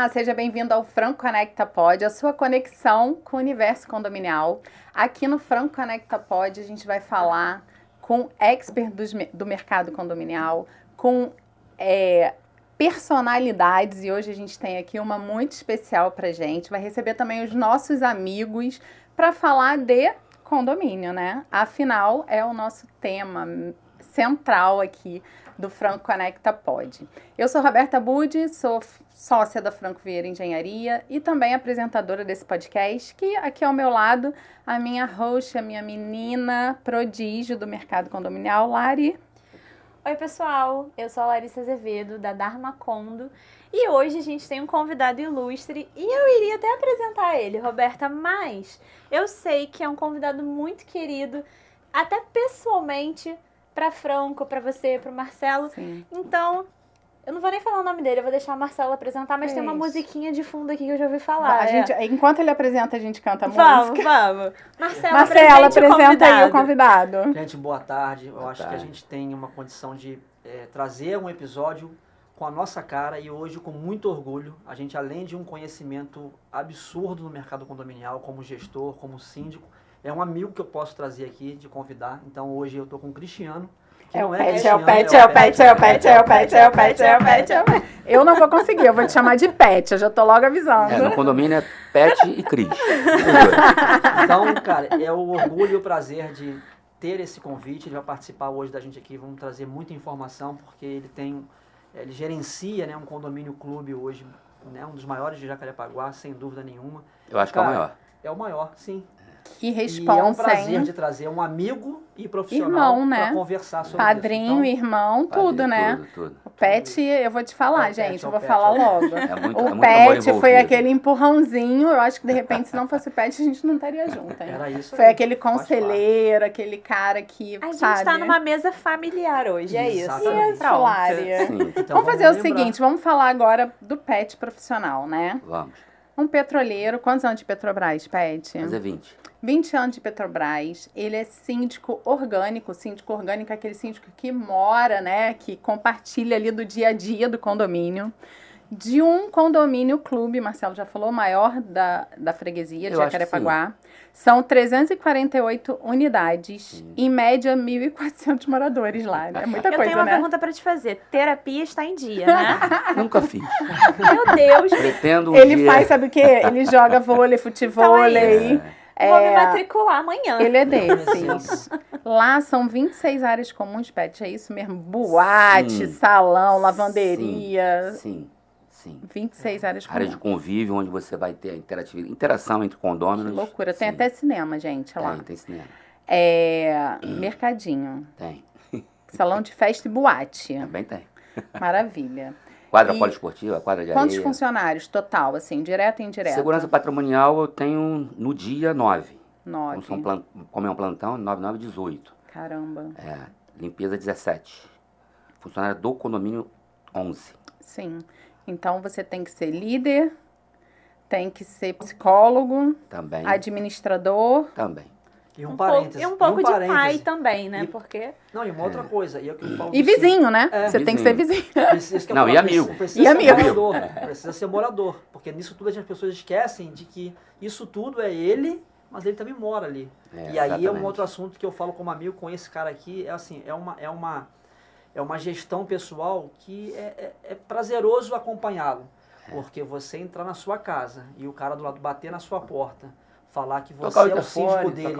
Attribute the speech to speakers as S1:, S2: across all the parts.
S1: seja bem-vindo ao Franco Conecta Pod, a sua conexão com o universo condominial. Aqui no Franco Conecta Pod a gente vai falar com experts do mercado condominial, com personalidades, e hoje a gente tem aqui uma muito especial pra gente. Vai receber também os nossos amigos para falar de condomínio, né? Afinal, é o nosso tema central aqui do Franco Conecta Pod. Eu sou Roberta Budi, sou sócia da Franco Vieira Engenharia e também apresentadora desse podcast, que aqui ao meu lado, a minha host, a minha menina prodígio do mercado condominial, Lari.
S2: Oi, pessoal, eu sou a Larissa Azevedo, da Dharma Condo, e hoje a gente tem um convidado ilustre, e eu iria até apresentar ele, Roberta, mas eu sei que é um convidado muito querido, até pessoalmente, para Franco, para você, para o Marcelo.
S1: Sim.
S2: Então, eu não vou nem falar o nome dele, eu vou deixar o Marcelo apresentar, mas tem uma musiquinha de fundo aqui que eu já ouvi falar.
S1: Enquanto ele apresenta, a gente canta a música.
S2: Vamos. Marcelo,
S1: apresenta aí o convidado.
S3: Gente, boa tarde. Eu acho que a gente tem uma condição de trazer um episódio com a nossa cara e hoje, com muito orgulho, a gente, além de um conhecimento absurdo no mercado condominial, como gestor, como síndico, é um amigo que eu posso trazer aqui, de convidar. Então, hoje eu estou com o Cristiano.
S1: Eu não vou conseguir, eu vou te chamar de Pet, eu já tô logo avisando.
S4: No condomínio é Pet e Cris.
S3: Então, cara, é o orgulho e o prazer de ter esse convite. Ele vai participar hoje da gente aqui, vamos trazer muita informação, porque ele gerencia, né, um condomínio clube hoje, né, um dos maiores de Jacarepaguá, sem dúvida nenhuma.
S4: Eu acho que é o maior.
S3: É o maior, sim.
S1: Que responsa,
S3: e é um prazer de trazer um amigo e profissional para conversar sobre
S1: Padrinho,
S3: isso. Então,
S1: irmão, tudo, né?
S4: Tudo.
S1: O Pet, eu vou te falar, gente, eu vou falar logo. O
S4: Pet
S1: foi aquele empurrãozinho, eu acho que de repente se não fosse o Pet a gente não estaria junto. Hein?
S3: Era isso.
S1: Foi aquele conselheiro, aquele cara que,
S2: a gente tá numa mesa familiar hoje, é isso.
S3: Exatamente.
S1: Isso, Lária.
S3: Então,
S1: vamos fazer o seguinte, vamos falar agora do Pet profissional, né?
S4: Vamos.
S1: Um petroleiro, quantos anos de Petrobras, Pet?
S4: Fazer 20.
S1: 20 anos de Petrobras, ele é síndico orgânico é aquele síndico que mora, né, que compartilha ali do dia a dia do condomínio, de um condomínio clube, Marcelo já falou, maior da freguesia de Jacarepaguá. São 348 unidades, em média 1.400 moradores lá, né? É muita coisa, né?
S2: Eu tenho uma pergunta para te fazer, terapia está em dia, né?
S4: Nunca fiz.
S2: Meu Deus!
S4: Pretendo
S1: Ele faz, sabe o quê? Ele joga vôlei, futevôlei.
S2: Então vou me matricular amanhã.
S1: Ele é desses. Lá são 26 áreas comuns, Pet, é isso mesmo? Boate, salão, lavanderia.
S4: Sim.
S1: 26 áreas comuns.
S4: Área de convívio, onde você vai ter a interação entre condôminos.
S1: Que loucura. Tem até cinema, gente, lá.
S4: Tem cinema.
S1: Mercadinho.
S4: Tem.
S1: Salão de festa e boate.
S4: Também tem.
S1: Maravilha.
S4: Quadra poliesportiva, quadra de areia.
S1: Quantos funcionários total, assim, direto e indireto?
S4: Segurança patrimonial eu tenho no dia 9.
S1: 9.
S4: Como é um plantão, 9, 18.
S1: Caramba.
S4: Limpeza 17. Funcionário do condomínio 11.
S1: Sim. Então você tem que ser líder, tem que ser psicólogo.
S4: Também.
S1: Administrador.
S4: Também.
S3: E um parêntese.
S2: E um pouco de pai também, né? Porque...
S3: Não, e uma outra coisa. E é o que eu falo
S1: e vizinho, né? Você tem que ser vizinho.
S4: E amigo.
S3: Precisa ser morador. Precisa ser morador. Porque nisso tudo as pessoas esquecem de que isso tudo é ele, mas ele também mora ali. E aí é um outro assunto que eu falo como amigo com esse cara aqui. É assim, é uma gestão pessoal que é prazeroso acompanhá-lo. Porque você entrar na sua casa e o cara do lado bater na sua porta, falar que você é o síndico dele,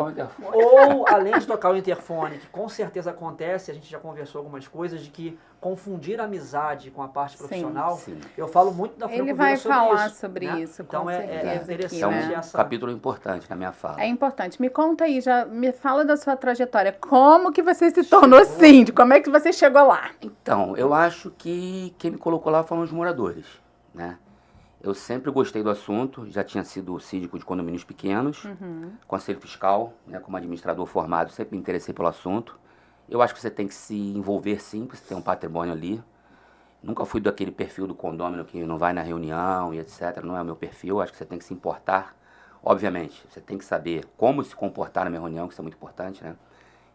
S3: ou além de tocar o interfone, que com certeza acontece, a gente já conversou algumas coisas, de que confundir a amizade com a parte profissional, sim. Eu falo muito da Franco
S1: Ele vai falar sobre
S3: né?
S1: isso,
S3: então
S1: com certeza.
S3: É interessante
S1: aqui, né?
S4: É um capítulo importante na minha fala.
S1: É importante. Me conta aí, já me fala da sua trajetória. Como que você se tornou síndico? Como é que você chegou lá?
S4: Então, eu acho que quem me colocou lá foram os moradores, né? Eu sempre gostei do assunto, já tinha sido síndico de condomínios pequenos, conselho fiscal, né, como administrador formado, sempre me interessei pelo assunto. Eu acho que você tem que se envolver sim, porque você tem um patrimônio ali. Nunca fui daquele perfil do condômino que não vai na reunião e etc. Não é o meu perfil, acho que você tem que se importar. Obviamente, você tem que saber como se comportar na minha reunião, que isso é muito importante, né?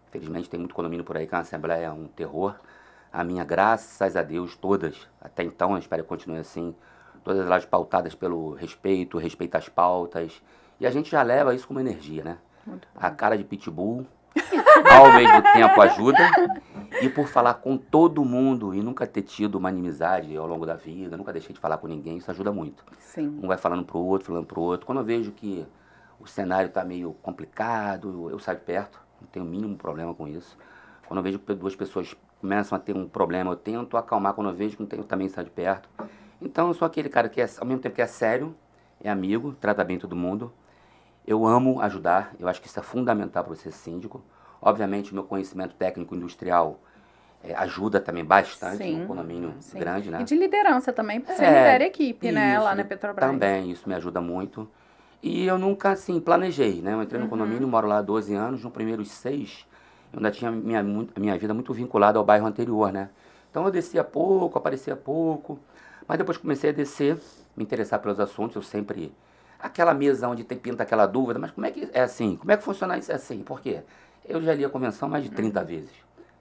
S4: Infelizmente tem muito condomínio por aí que a Assembleia é um terror. A minha, graças a Deus, todas, até então, eu espero que continue assim, todas elas pautadas pelo respeito às pautas. E a gente já leva isso como energia, né? A cara de pitbull, ao mesmo tempo ajuda. E por falar com todo mundo e nunca ter tido uma inimizade ao longo da vida, nunca deixei de falar com ninguém, isso ajuda muito.
S1: Sim.
S4: Um vai falando pro outro. Quando eu vejo que o cenário tá meio complicado, eu saio de perto, não tenho o mínimo problema com isso. Quando eu vejo que duas pessoas começam a ter um problema, eu tento acalmar. Quando eu vejo que não tem, eu também saio de perto. Então eu sou aquele cara que, ao mesmo tempo que é sério, é amigo, trata bem todo mundo. Eu amo ajudar, eu acho que isso é fundamental para você ser síndico. Obviamente, o meu conhecimento técnico industrial ajuda também bastante no condomínio grande, né?
S1: E de liderança também, porque você lidera a equipe, né? Lá na Petrobras.
S4: Também, isso me ajuda muito. E eu nunca, assim, planejei, né? Eu entrei no condomínio, moro lá há 12 anos, nos primeiros 6, eu ainda tinha a minha vida muito vinculada ao bairro anterior, né? Então eu descia pouco, aparecia pouco, mas depois comecei a descer, me interessar pelos assuntos, eu sempre... Aquela mesa onde pinta aquela dúvida, mas como é que é assim? Como é que funciona isso assim? Por quê? Eu já li a convenção mais de 30 vezes.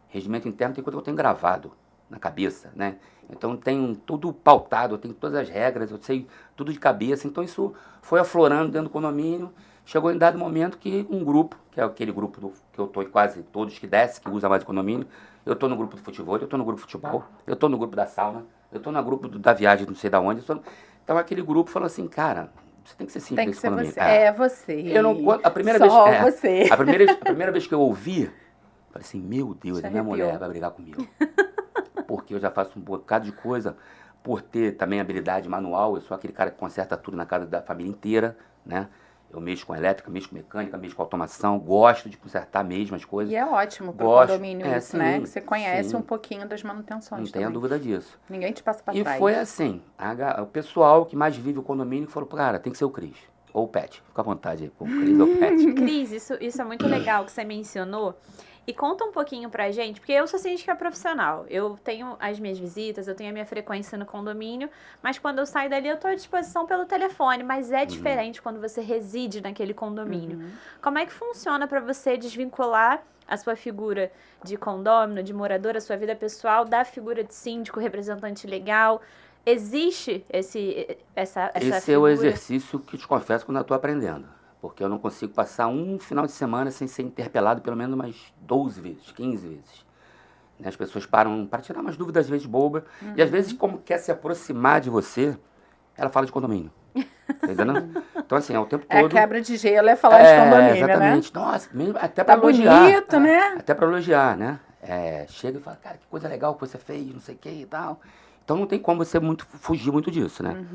S4: Regimento interno tem coisa que eu tenho gravado na cabeça, né? Então tem tudo pautado, eu tenho todas as regras, eu sei tudo de cabeça. Então isso foi aflorando dentro do condomínio. Chegou em dado momento que um grupo, que é aquele grupo que eu estou quase todos que desce, que usa mais o condomínio, eu estou no grupo do futebol, eu estou no grupo do futebol, eu estou no grupo da sauna, eu estou no grupo da viagem não sei da onde. Então aquele grupo falou assim, cara... Você tem que ser simples.
S1: Tem que ser você. É você.
S4: Eu não, a primeira
S1: Só
S4: vez,
S1: você.
S4: A primeira vez que eu ouvi, falei assim, meu Deus, a minha mulher vai brigar comigo. Porque eu já faço um bocado de coisa, por ter também habilidade manual, eu sou aquele cara que conserta tudo na casa da família inteira, né? Eu mexo com elétrica, mexo com mecânica, mexo com automação, gosto de consertar mesmo as coisas.
S1: E é ótimo para o condomínio isso,
S4: sim,
S1: né? Que você conhece um pouquinho das manutenções.
S4: Não tenha dúvida disso.
S1: Ninguém te passa para trás.
S4: E foi assim, o pessoal que mais vive o condomínio falou, cara, tem que ser o Cris. Ou o Pet. Fica à vontade aí, pô, Cris ou o Pet.
S2: Cris, isso é muito legal que você mencionou. E conta um pouquinho pra gente, porque eu sou síndica profissional. Eu tenho as minhas visitas, eu tenho a minha frequência no condomínio, mas quando eu saio dali eu tô à disposição pelo telefone, mas é diferente quando você reside naquele condomínio. Como é que funciona pra você desvincular a sua figura de condômino, de morador, a sua vida pessoal, da figura de síndico, representante legal? Existe essa
S4: Esse
S2: figura?
S4: é o exercício que te confesso que eu ainda estou aprendendo. Porque eu não consigo passar um final de semana sem ser interpelado pelo menos umas 12 vezes, 15 vezes. Né? As pessoas param para tirar umas dúvidas, às vezes, bobas. E às vezes, como quer se aproximar de você, ela fala de condomínio. Tá entendendo? Então, assim, é o tempo todo...
S1: É quebra de gelo, é falar de condomínio,
S4: exatamente.
S1: né?
S4: Nossa, mesmo, até para
S1: Tá
S4: elogiar.
S1: bonito, né?
S4: Até para elogiar, né? Chega e fala, cara, que coisa legal que você fez, não sei o que e tal. Então não tem como você fugir muito disso, né?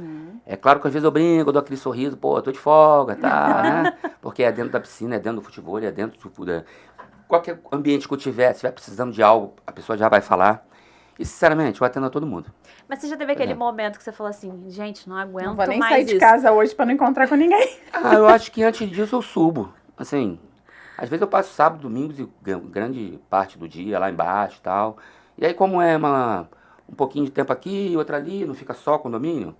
S4: É claro que às vezes eu brinco, eu dou aquele sorriso, pô, tô de folga, tá, né? Porque é dentro da piscina, é dentro do futebol, é dentro de qualquer ambiente que eu tiver, se estiver precisando de algo, a pessoa já vai falar. E, sinceramente, eu atendo a todo mundo.
S2: Mas você já teve aquele momento que você falou assim, gente, não aguento
S1: Não vou nem
S2: mais
S1: sair
S2: isso.
S1: de casa hoje para não encontrar com ninguém.
S4: Eu acho que antes disso eu subo. Assim, às vezes eu passo sábado, domingos e grande parte do dia lá embaixo e tal. E aí como é um pouquinho de tempo aqui, outra ali, não fica só condomínio.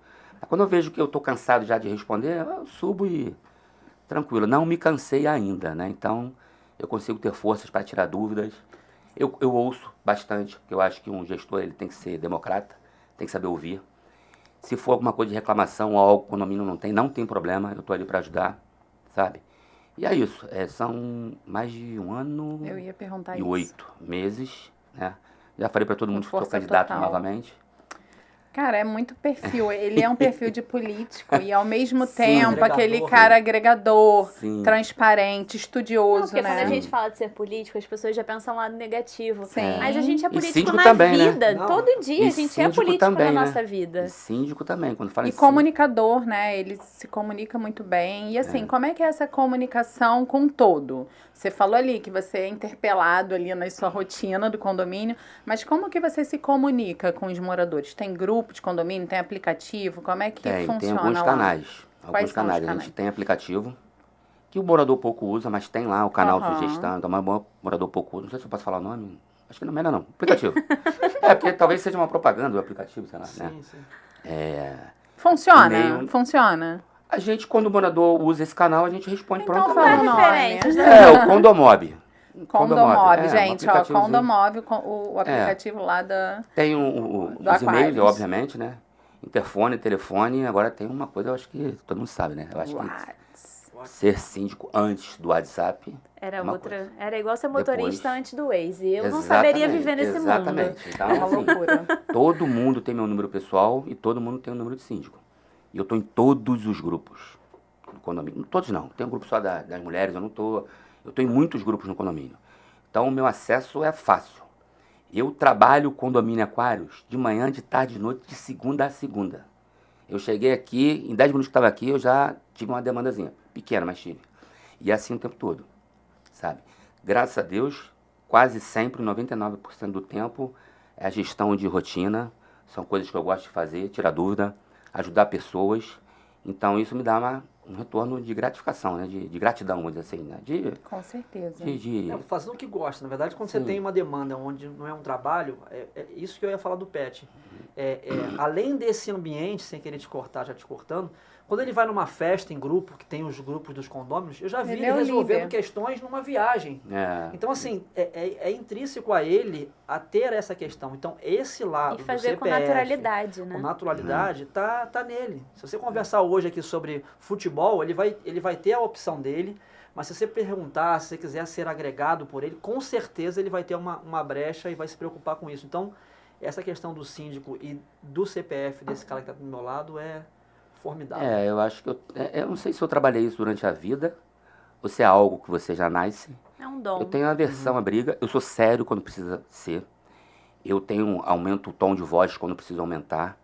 S4: Quando eu vejo que eu tô cansado já de responder, eu subo e tranquilo. Não me cansei ainda, né? Então eu consigo ter forças para tirar dúvidas. Eu ouço bastante, porque eu acho que um gestor ele tem que ser democrata, tem que saber ouvir. Se for alguma coisa de reclamação ou algo que o condomínio não tem problema, eu tô ali para ajudar, sabe? E é isso, são mais de 1 ano
S1: Eu ia perguntar
S4: e
S1: isso.
S4: 8 meses, né? Já falei para todo mundo que estou
S1: Força
S4: candidato
S1: total.
S4: novamente.
S1: Cara, é muito perfil. Ele é um perfil de político e, ao mesmo
S4: Sim,
S1: tempo,
S3: agregador,
S1: aquele cara agregador,
S4: Sim.
S1: transparente,
S2: Não,
S1: estudioso,
S2: porque
S1: né?
S2: quando a gente fala de ser político, as pessoas já pensam lá no negativo.
S1: Sim.
S2: Mas a gente é político
S4: síndico
S2: na
S4: também, né?
S2: vida.
S3: Não.
S2: Todo dia
S4: E
S2: a gente é
S4: síndico
S2: político
S4: também,
S2: na
S4: né?
S2: nossa vida.
S4: E síndico também, quando fala
S1: E
S4: em síndico.
S1: comunicador, né? Ele se comunica muito bem. E assim, como é que é essa comunicação com o todo? Você falou ali que você é interpelado ali na sua rotina do condomínio, mas como que você se comunica com os moradores? Tem grupo de condomínio? Tem aplicativo? Como é que
S4: Tem
S1: funciona
S4: alguns
S1: lá?
S4: canais.
S1: Quais são os
S4: A
S1: canais?
S4: gente tem aplicativo, que o morador pouco usa, mas tem lá o canal
S1: Aham.
S4: sugestão, mas o morador pouco usa. Não sei se eu posso falar o nome. Acho que não é melhor não. Aplicativo. Porque talvez seja uma propaganda do aplicativo, sei lá, né?
S3: Sim.
S1: Funciona?
S4: E-mail.
S1: Funciona?
S4: A gente, quando o morador usa esse canal, a gente responde
S1: Então
S4: prontamente.
S1: fala o nome.
S2: Referências, né?
S4: O Condomob.
S1: Condomob,
S4: um
S1: gente, ó,
S4: aplicativozinho.
S1: Condomob, o aplicativo lá da...
S4: Tem
S1: Do
S4: os e-mails,
S1: Aquarius.
S4: obviamente, né? Interfone, telefone, agora tem uma coisa, eu acho que todo mundo sabe, né? Eu acho que ser síndico antes do WhatsApp
S2: Era
S4: uma
S2: outra.
S4: coisa.
S2: Era igual ser motorista
S4: Depois-
S2: antes do Waze. Eu não
S4: Exatamente,
S2: saberia viver nesse mundo.
S4: exatamente. Então,
S1: É uma
S4: assim,
S1: loucura.
S4: todo mundo tem meu número pessoal e todo mundo tem o número de síndico. E eu estou em todos os grupos do condomínio. Todos não. Tem um grupo só das mulheres, eu não estou. Eu estou em muitos grupos no condomínio. Então o meu acesso é fácil. Eu trabalho condomínio Aquários de manhã, de tarde, de noite, de segunda a segunda. Eu cheguei aqui, em 10 minutos que estava aqui, eu já tive uma demandazinha. Pequena, mas tive. E é assim o tempo todo, sabe? Graças a Deus, quase sempre, 99% do tempo, é a gestão de rotina. São coisas que eu gosto de fazer, tirar dúvida, ajudar pessoas. Então isso me dá um retorno de gratificação, né? De gratidão, vamos dizer assim, né?
S1: Com certeza.
S3: Fazendo o que gosta. Na verdade, quando você
S4: Sim.
S3: tem uma demanda onde não é um trabalho, é isso que eu ia falar do pet. Além desse ambiente, sem querer te cortar, já te cortando, quando ele vai numa festa em grupo, que tem os grupos dos condôminos, eu já vi
S1: Ele
S3: ele
S1: é o
S3: resolvendo
S1: líder.
S3: questões numa viagem.
S4: É.
S3: Então, assim, é intrínseco a ele a ter essa questão. Então, esse lado
S2: E fazer
S3: do
S2: com
S3: CPF,
S2: naturalidade,
S3: com
S2: né?
S3: naturalidade, tá nele. Se você conversar hoje aqui sobre futebol, ele vai ter a opção dele, mas se você perguntar, se você quiser ser agregado por ele, com certeza ele vai ter uma brecha e vai se preocupar com isso. Então, essa questão do síndico e do CPF desse cara que está do meu lado é formidável.
S4: Eu acho que eu não sei se eu trabalhei isso durante a vida ou se é algo que você já nasce.
S2: É um dom.
S4: Eu tenho aversão à briga, eu sou sério quando precisa ser. Eu aumento o tom de voz quando preciso aumentar.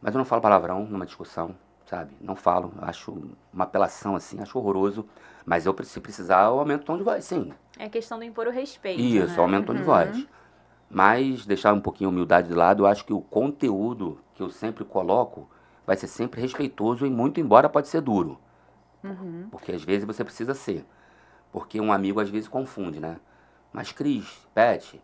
S4: Mas eu não falo palavrão numa discussão, sabe? Não falo, eu acho uma apelação assim, acho horroroso. Mas se precisar, eu aumento o tom de voz, sim.
S2: É questão do impor o respeito,
S4: Isso,
S2: né?
S4: eu aumento o tom de voz. Mas deixar um pouquinho a humildade de lado, eu acho que o conteúdo que eu sempre coloco vai ser sempre respeitoso e muito embora pode ser duro. Porque às vezes você precisa ser. Porque um amigo às vezes confunde, né? Mas Cris, Pet,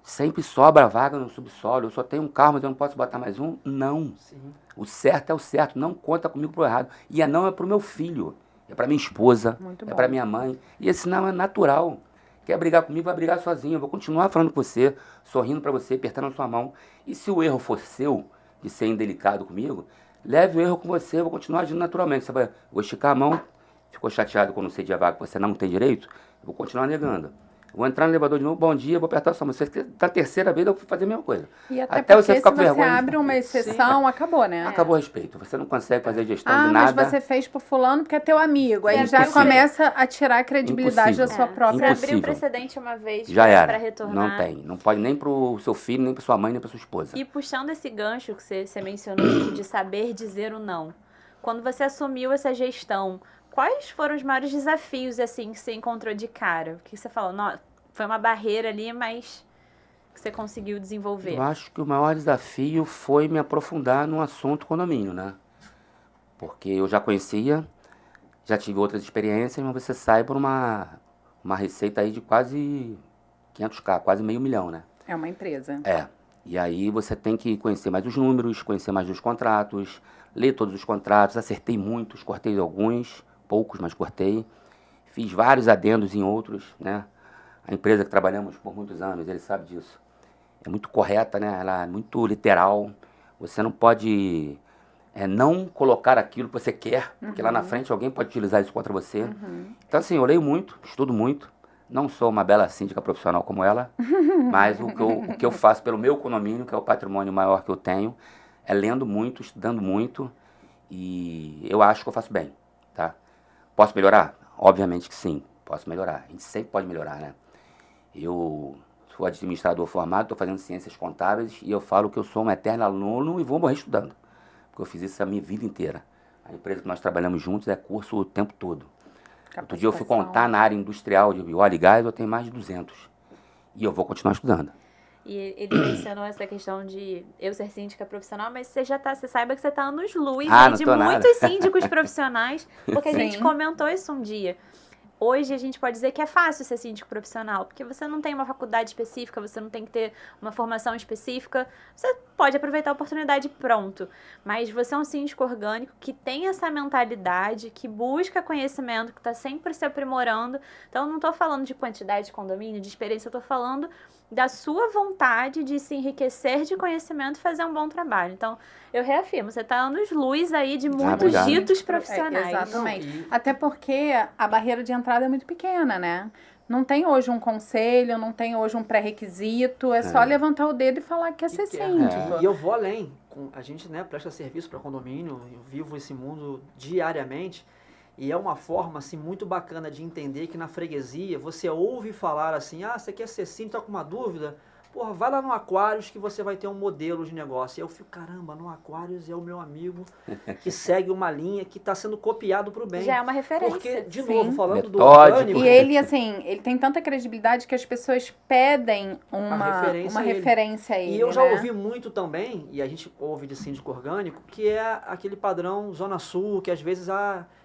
S4: sempre sobra vaga no subsolo. Eu só tenho um carro, mas eu não posso botar mais um? Não.
S3: Sim.
S4: O certo é o certo. Não conta comigo pro errado. E não é pro meu filho. É pra minha esposa.
S1: Muito
S4: É
S1: bom.
S4: pra minha mãe. E esse não é natural. Quer brigar comigo, vai brigar sozinho. Eu vou continuar falando com você, sorrindo pra você, apertando a sua mão. E se o erro for seu, de ser indelicado comigo, leve o erro com você, eu vou continuar agindo naturalmente. Você vai, vou esticar a mão, ficou chateado quando cedi a vaga que você não tem direito, eu vou continuar negando. Vou entrar no elevador de novo, bom dia, vou apertar a sua mão. Da terceira vez eu vou fazer a mesma coisa.
S1: E até
S4: Até
S1: porque
S4: você ficar
S1: se
S4: com
S1: você
S4: vergonha.
S1: abre uma exceção, acabou, né?
S4: Acabou o respeito. Você não consegue fazer gestão
S1: Ah,
S4: de
S1: mas
S4: nada.
S1: você fez pro fulano porque é teu amigo. Aí já
S4: Impossível.
S1: começa a tirar a credibilidade da
S4: Impossível.
S1: sua própria...
S2: Você
S4: Impossível.
S2: abriu precedente uma vez
S4: Já
S2: pra
S4: era.
S2: retornar.
S4: Não tem. Não pode nem pro seu filho, nem pra sua mãe, nem pra sua esposa.
S2: E puxando esse gancho que você mencionou isso de saber dizer o não. Quando você assumiu essa gestão, quais foram os maiores desafios assim que você encontrou de cara? O que você falou? Não, foi uma barreira ali, mas que você conseguiu desenvolver.
S4: Eu acho que o maior desafio foi me aprofundar no assunto condomínio, né? Porque eu já conhecia, já tive outras experiências, mas você sai por uma receita aí de quase 500k, quase R$500 mil, né?
S1: É uma empresa.
S4: É. E aí você tem que conhecer mais os números, conhecer mais os contratos, ler todos os contratos, acertei muitos, cortei alguns, poucos, mas cortei. Fiz vários adendos em outros, né? A empresa que trabalhamos por muitos anos, ele sabe disso. É muito correta, né? Ela é muito literal. Você não pode não colocar aquilo que você quer, porque lá na frente alguém pode utilizar isso contra você. Então, assim, eu leio muito, estudo muito. Não sou uma bela síndica profissional como ela, mas o que eu faço pelo meu condomínio, que é o patrimônio maior que eu tenho, é lendo muito, estudando muito, e eu acho que eu faço bem, tá? Posso melhorar? Obviamente que sim, posso melhorar. A gente sempre pode melhorar, né? Eu sou administrador formado, estou fazendo ciências contábeis e eu falo que eu sou um eterno aluno e vou morrer estudando, porque eu fiz isso a minha vida inteira. A empresa que nós trabalhamos juntos é curso o tempo todo. Outro dia eu fui contar na área industrial de óleo e gás, eu tenho mais de 200. E eu vou continuar estudando.
S2: E ele mencionou essa questão de eu ser síndica profissional, mas você saiba que você está anos-luz
S4: Ah,
S2: aí
S4: não
S2: de
S4: tô nada.
S2: muitos síndicos profissionais, porque a gente
S1: Sim.
S2: comentou isso um dia. hoje a gente pode dizer que é fácil ser síndico profissional, porque você não tem uma faculdade específica, você não tem que ter uma formação específica, você pode aproveitar a oportunidade e pronto. Mas você é um síndico orgânico que tem essa mentalidade, que busca conhecimento, que está sempre se aprimorando. Então, eu não estou falando de quantidade de condomínio, de experiência, eu estou falando da sua vontade de se enriquecer de conhecimento e fazer um bom trabalho. Então, eu reafirmo, você está anos-luz aí de muitos ditos profissionais.
S1: Exatamente. Até porque a barreira de entrada é muito pequena, né? Não tem hoje um conselho, não tem hoje um pré-requisito, é só levantar o dedo e falar que quer ser síndico.
S3: E eu vou além. A gente, né, presta serviço para condomínio, eu vivo esse mundo diariamente. E é uma forma, assim, muito bacana de entender que na freguesia você ouve falar assim, você quer ser síndico, tá com uma dúvida? Porra, vai lá no Aquários que você vai ter um modelo de negócio. E eu fico, caramba, no Aquários é o meu amigo que segue uma linha que está sendo copiado para o bem.
S2: Já é uma referência.
S3: Porque, de novo, falando do orgânico...
S1: E ele, assim, ele tem tanta credibilidade que as pessoas pedem uma referência a ele.
S3: E eu já ouvi muito também, e a gente ouve de síndico orgânico, que é aquele padrão Zona Sul, que às vezes,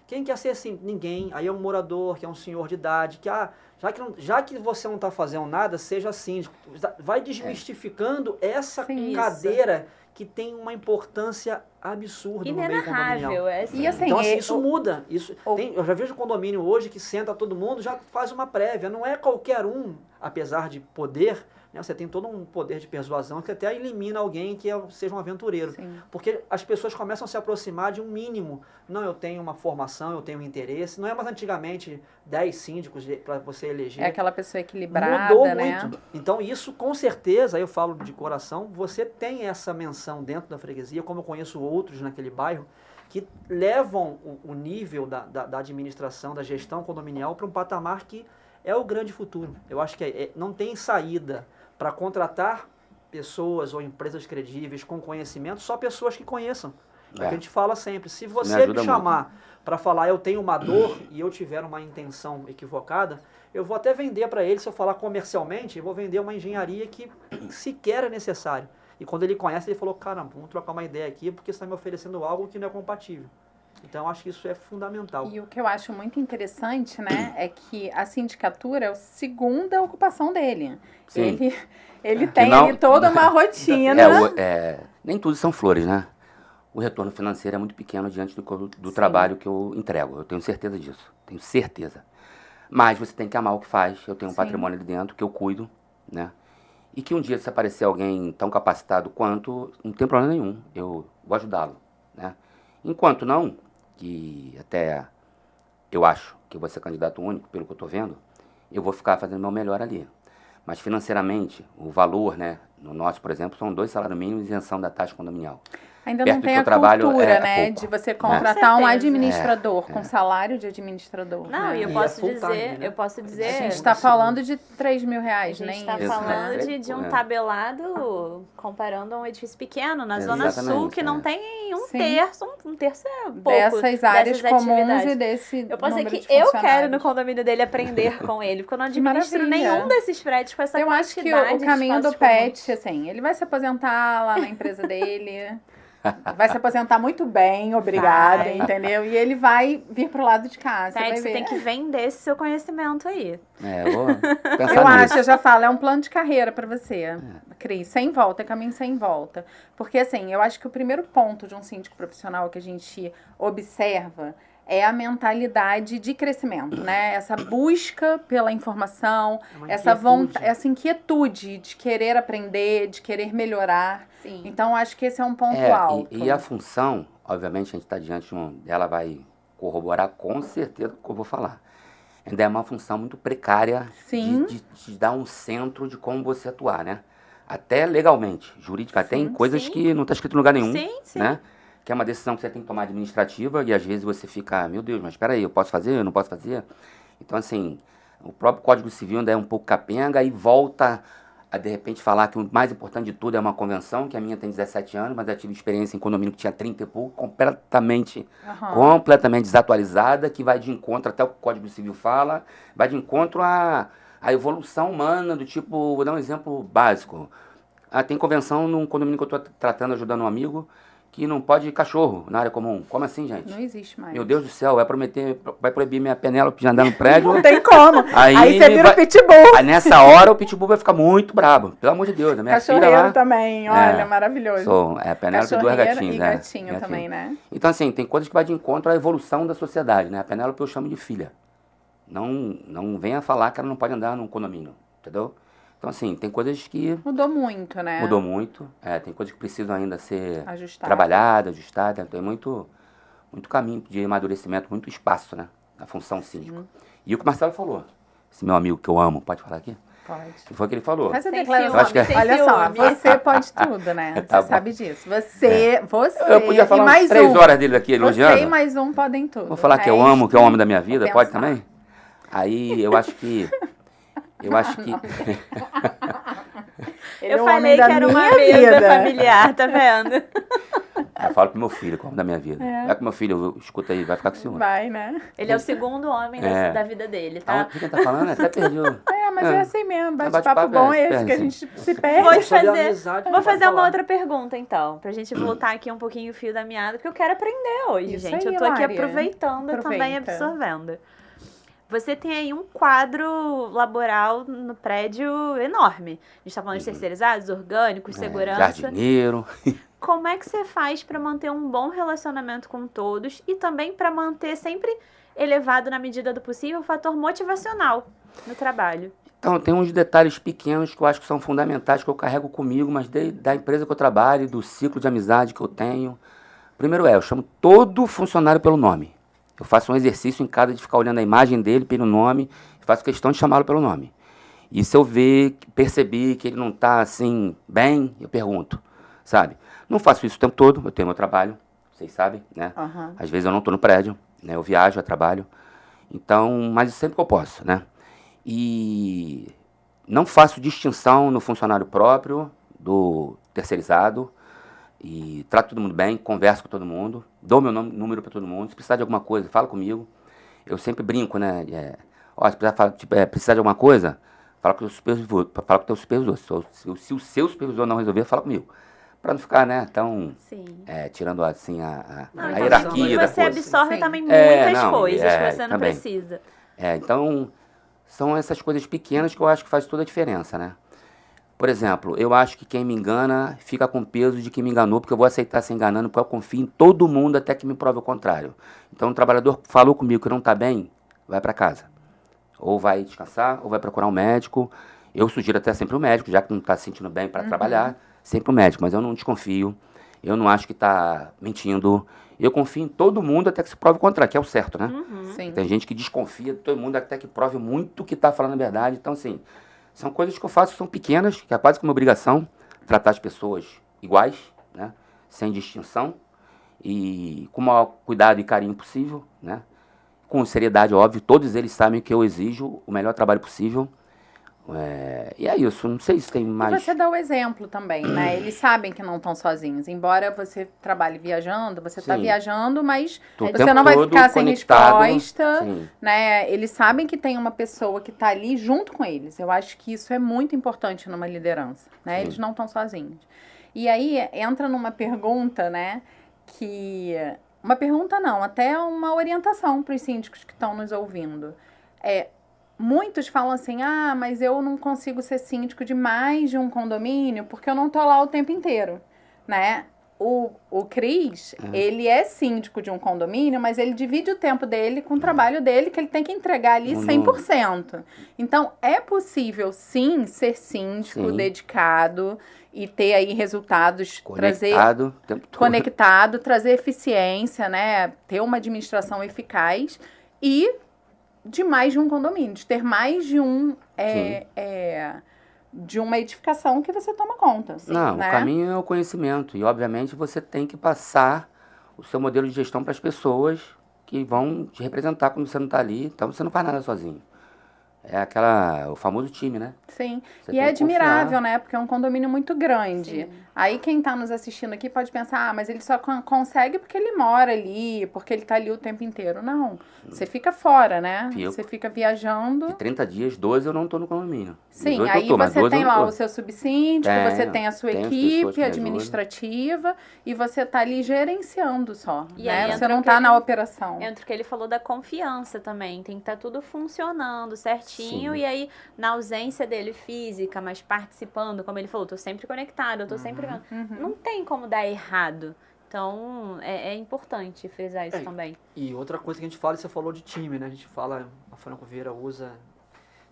S3: quem quer ser assim? Ninguém. Aí é um morador, que é um senhor de idade, que já que você não está fazendo nada, seja síndico. Vai desmistificando essa cadeira que tem uma importância absurda no meio condominial.
S2: Assim.
S1: E assim,
S3: então, assim, isso muda. Eu já vejo condomínio hoje que senta todo mundo, já faz uma prévia. Não é qualquer um, apesar de poder, né, você tem todo um poder de persuasão que até elimina alguém que seja um aventureiro.
S1: Sim.
S3: Porque as pessoas começam a se aproximar de um mínimo. Não, eu tenho uma formação, eu tenho um interesse. Não é mais antigamente 10 síndicos para você eleger.
S1: É aquela pessoa equilibrada,
S3: Mudou
S1: né?
S3: muito. Então isso, com certeza, aí eu falo de coração, você tem essa menção dentro da freguesia, como eu conheço outros naquele bairro, que levam o nível da administração, da gestão condominial para um patamar que é o grande futuro. Eu acho que não tem saída para contratar pessoas ou empresas credíveis com conhecimento, só pessoas que conheçam. É o que a gente fala sempre. Se você me chamar para falar eu tenho uma dor e eu tiver uma intenção equivocada, eu vou até vender para ele, se eu falar comercialmente, eu vou vender uma engenharia que sequer é necessário. E quando ele conhece, ele falou, caramba, vamos trocar uma ideia aqui, porque você está me oferecendo algo que não é compatível. Então, eu acho que isso é fundamental.
S1: E o que eu acho muito interessante, né, é que a sindicatura é a segunda ocupação dele.
S4: Sim.
S1: Ele tem ali toda uma rotina.
S4: Nem tudo são flores, né? O retorno financeiro é muito pequeno diante do trabalho que eu entrego. Eu tenho certeza disso. Tenho certeza. Mas você tem que amar o que faz. Eu tenho um patrimônio ali dentro que eu cuido, né? E que um dia, se aparecer alguém tão capacitado quanto, não tem problema nenhum. Eu vou ajudá-lo, né? Enquanto não, que até eu acho que eu vou ser candidato único, pelo que eu estou vendo, eu vou ficar fazendo o meu melhor ali. Mas financeiramente, o valor, né, no nosso, por exemplo, são 2 salários mínimos e isenção da taxa condominial.
S1: Ainda não tem a cultura, né, de você contratar um administrador com salário de administrador.
S2: Não, e eu posso dizer...
S1: A gente está falando de R$3 mil,
S2: A gente está falando de um tabelado comparando a um edifício pequeno na Zona Sul, que não tem um terço é pouco
S1: dessas áreas comuns e desse
S2: eu posso dizer que eu quero no condomínio dele aprender com ele, porque eu não administro nenhum desses prédios com essa quantidade.
S1: Eu acho que o caminho do pet, assim, ele vai se aposentar lá na empresa dele... Vai se aposentar muito bem, obrigada, entendeu? E ele vai vir pro lado de cá.
S2: Você tem que vender esse seu conhecimento aí.
S4: Eu vou pensar
S1: eu acho, eu já falo, é um plano de carreira para você, Cris, sem volta, é caminho sem volta. Porque, assim, eu acho que o primeiro ponto de um síndico profissional que a gente observa é a mentalidade de crescimento, né? Essa busca pela informação, essa inquietude de querer aprender, de querer melhorar.
S2: Sim.
S1: Então, acho que esse é um ponto alto.
S4: E a função, obviamente, a gente está diante ela vai corroborar com certeza o que eu vou falar. Ainda é uma função muito precária de dar um centro de como você atuar, né? Até legalmente, jurídica, tem coisas que não está escrito em lugar nenhum, né? Que é uma decisão que você tem que tomar administrativa e às vezes você fica, meu Deus, mas espera aí, eu posso fazer, eu não posso fazer? Então, assim, o próprio Código Civil ainda é um pouco capenga e volta a, de repente, falar que o mais importante de tudo é uma convenção, que a minha tem 17 anos, mas eu tive experiência em condomínio que tinha 30 e pouco, completamente desatualizada, que vai de encontro, até o Código Civil fala, vai de encontro à evolução humana, do tipo, vou dar um exemplo básico. Tem convenção num condomínio que eu estou tratando, ajudando um amigo, que não pode cachorro na área comum. Como assim, gente?
S1: Não existe mais.
S4: Meu Deus do céu, vai proibir minha Penélope de andar no prédio.
S1: Não tem como. Aí você vira
S4: vai,
S1: o pitbull.
S4: Aí nessa hora o pitbull vai ficar muito brabo. Pelo amor de Deus, a minha filha
S1: Cachorreiro
S4: lá...
S1: também, olha, maravilhoso.
S4: A Penélope e duas gatinhas.
S1: E gatinho também, né?
S4: Então, assim, tem coisas que vai de encontro à evolução da sociedade, né? A Penélope eu chamo de filha. Não venha falar que ela não pode andar num condomínio, entendeu? Então, assim, tem coisas que...
S1: Mudou muito, né?
S4: Mudou muito. Tem coisas que precisam ainda ser
S1: ajustadas,
S4: ajustadas. Tem muito caminho de amadurecimento, muito espaço, né? Na função síndico. E o que o Marcelo falou, esse meu amigo que eu amo, pode falar aqui?
S1: Pode.
S4: Que foi o que ele falou.
S1: Faz a
S2: Sem
S1: declaração.
S2: ciúme,
S1: Olha só, você pode tudo, né?
S4: Tá
S1: Você
S4: bom.
S1: sabe disso. Você
S4: Eu podia falar
S1: e mais
S4: umas 3 horas dele aqui elogiando.
S1: Você e mais um podem tudo.
S4: Vou falar que eu amo, que é o homem da minha vida, pode também? Aí eu acho que...
S2: Eu falei que era uma mesa familiar, tá vendo?
S4: Eu falo pro meu filho, como da minha vida. Vai que meu filho escuta aí, vai ficar com ciúme.
S1: Vai, né?
S2: Ele é o segundo homem da vida dele, tá?
S4: O que ele tá falando? Até perdeu.
S1: Mas é assim mesmo, bate-papo
S4: bate-papo
S1: bom
S4: é
S1: é esse que a
S4: assim.
S1: gente se perde.
S2: Vou fazer uma outra pergunta, então, pra gente voltar aqui um pouquinho o fio da meada, porque eu quero aprender hoje,
S1: Isso
S2: gente.
S1: aí,
S2: Eu tô aqui
S1: Lária.
S2: aproveitando, também
S1: Aproveita.
S2: absorvendo. Você tem aí um quadro laboral no prédio enorme. A gente tá falando de terceirizados, orgânicos, segurança.
S4: Jardineiro.
S2: Como é que você faz para manter um bom relacionamento com todos e também para manter sempre elevado, na medida do possível, o fator motivacional no trabalho?
S4: Então, tem uns detalhes pequenos que eu acho que são fundamentais, que eu carrego comigo, mas da empresa que eu trabalho, do ciclo de amizade que eu tenho. Primeiro eu chamo todo funcionário pelo nome. Eu faço um exercício em cada de ficar olhando a imagem dele pelo nome, faço questão de chamá-lo pelo nome. E se eu perceber que ele não está assim, bem, eu pergunto, sabe? Não faço isso o tempo todo, eu tenho meu trabalho, vocês sabem, né?
S1: Uhum.
S4: Às vezes eu não estou no prédio, né? Eu viajo, eu trabalho. Então, mas sempre que eu posso, né? E não faço distinção no funcionário próprio, do terceirizado, e trato todo mundo bem, converso com todo mundo, dou meu número para todo mundo. Se precisar de alguma coisa, fala comigo. Eu sempre brinco, né? Se precisar de alguma coisa, fala com o teu supervisor. Se o seu supervisor não resolver, fala comigo. Para não ficar, né, tão tirando assim a hierarquia da coisa.
S2: Você absorve também muitas coisas que você não
S4: também
S2: precisa.
S4: Então, são essas coisas pequenas que eu acho que faz toda a diferença, né? Por exemplo, eu acho que quem me engana fica com peso de que me enganou, porque eu vou aceitar ser enganando, porque eu confio em todo mundo até que me prove o contrário. Então, o trabalhador falou comigo que não está bem, vai para casa. Ou vai descansar, ou vai procurar um médico. Eu sugiro até sempre o médico, já que não está se sentindo bem para trabalhar, sempre o médico. Mas eu não desconfio, eu não acho que está mentindo. Eu confio em todo mundo até que se prove o contrário, que é o certo, né?
S1: Sim.
S4: Tem gente que desconfia de todo mundo até que prove muito que está falando a verdade. Então, assim... São coisas que eu faço que são pequenas, que é quase que uma obrigação, tratar as pessoas iguais, né? Sem distinção, e com o maior cuidado e carinho possível, né? Com seriedade, óbvio, todos eles sabem que eu exijo o melhor trabalho possível. E é isso, não sei se tem mais...
S1: E você dá o exemplo também, né? Eles sabem que não estão sozinhos. Embora você trabalhe viajando, você está viajando, mas você não vai ficar sem resposta, né? Eles sabem que tem uma pessoa que está ali junto com eles. Eu acho que isso é muito importante numa liderança, né? Eles não estão sozinhos. E aí entra numa pergunta, né? Uma pergunta não, até uma orientação para os síndicos que estão nos ouvindo. Muitos falam assim, mas eu não consigo ser síndico de mais de um condomínio porque eu não tô lá o tempo inteiro, né? O Cris, ele é síndico de um condomínio, mas ele divide o tempo dele com o trabalho dele, que ele tem que entregar ali 100%. Então, é possível, sim, ser síndico dedicado e ter aí resultados, conectado, trazer eficiência, né? Ter uma administração eficaz e... de mais de um condomínio, de ter mais de de uma edificação que você toma conta. Assim,
S4: não,
S1: né?
S4: O caminho é o conhecimento e, obviamente, você tem que passar o seu modelo de gestão para as pessoas que vão te representar quando você não está ali, então você não faz nada sozinho. o famoso time, né?
S1: Sim,
S4: Você
S1: e
S4: tem
S1: é
S4: que
S1: admirável,
S4: confiar.
S1: né? Porque é um condomínio muito grande.
S2: Sim.
S1: Aí quem tá nos assistindo aqui pode pensar, mas ele só consegue porque ele mora ali, porque ele tá ali o tempo inteiro. Não, você fica fora, né?
S4: Fico.
S1: Você fica viajando.
S4: De 30 dias, 12 eu não tô no condomínio.
S1: Sim,
S4: 18
S1: aí
S4: eu tô, mas
S1: você
S4: 12
S1: tem
S4: eu não
S1: lá
S4: tô.
S1: o seu subsíndico, você tem a sua
S4: tenho as pessoas que
S1: equipe
S4: me ajudam.
S1: administrativa e você tá ali gerenciando só,
S2: E
S1: né?
S2: aí
S1: Você
S2: entra
S1: não
S2: o que
S1: tá
S2: ele-
S1: na operação.
S2: Entra o que ele falou da confiança também. Tem que estar tudo funcionando certinho.
S4: Sim.
S2: E aí, na ausência dele física, mas participando, como ele falou, tô sempre conectado, eu tô sempre vendo. Não tem como dar errado. Então, é importante frisar isso também.
S3: E outra coisa que a gente fala, você falou de time, né? A gente fala, a Franco Vieira usa,